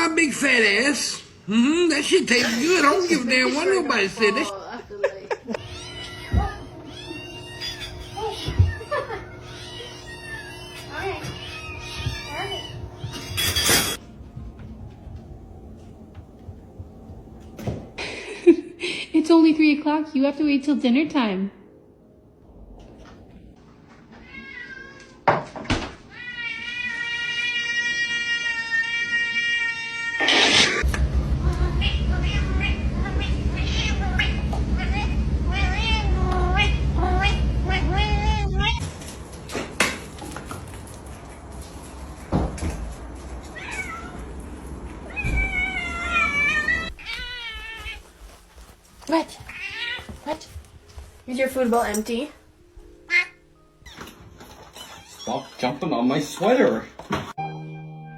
my big fat ass. That shit tastes good. I don't give a damn what nobody said. That Oh, I feel like. It's only 3 o'clock. You have to wait till dinner time. What? What? Is your food bowl empty? Stop jumping on my sweater.